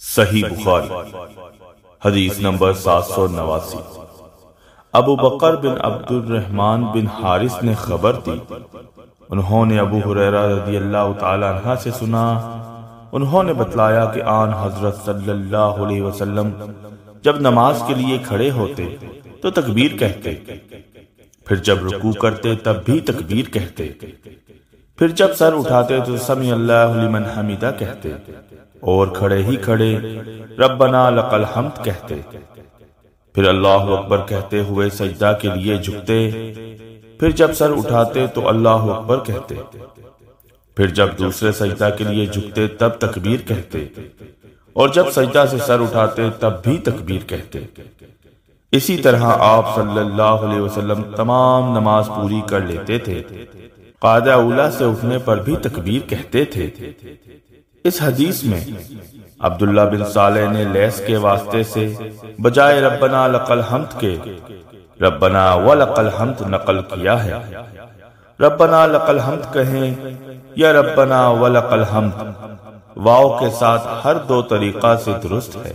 صحیح بخاری حدیث نمبر 789۔ ابو بکر بن عبد الرحمن بن حارث نے خبر دی، انہوں نے ابو ہریرہ رضی اللہ تعالی عنہ سے سنا، انہوں نے بتلایا کہ آن حضرت صلی اللہ علیہ وسلم جب نماز کے لیے کھڑے ہوتے تو تکبیر کہتے، پھر جب رکوع کرتے تب بھی تکبیر کہتے، پھر جب سر اٹھاتے تو سمیع اللہ لمن حمدہ کہتے، اور کھڑے ہی کھڑے ربنا لک الحمد کہتے، پھر اللہ اکبر کہتے ہوئے سجدہ کے لیے جھکتے، پھر جب سر اٹھاتے تو اللہ اکبر کہتے، پھر جب دوسرے سجدہ کے لیے جھکتے تب تکبیر کہتے، اور جب سجدہ سے سر اٹھاتے تب بھی تکبیر کہتے۔ اسی طرح آپ صلی اللہ علیہ وسلم تمام نماز پوری کر لیتے تھے، قاعدہ اولیٰ سے اٹھنے پر بھی تکبیر کہتے تھے۔ اس حدیث میں عبداللہ بن صالح نے لیس کے واسطے سے بجائے ربنا لک الحمد کے ربنا ولک الحمد نقل کیا ہے۔ ربنا لک الحمد کہیں یا ربنا ولک الحمد، واو کے ساتھ ہر دو طریقہ سے درست ہے۔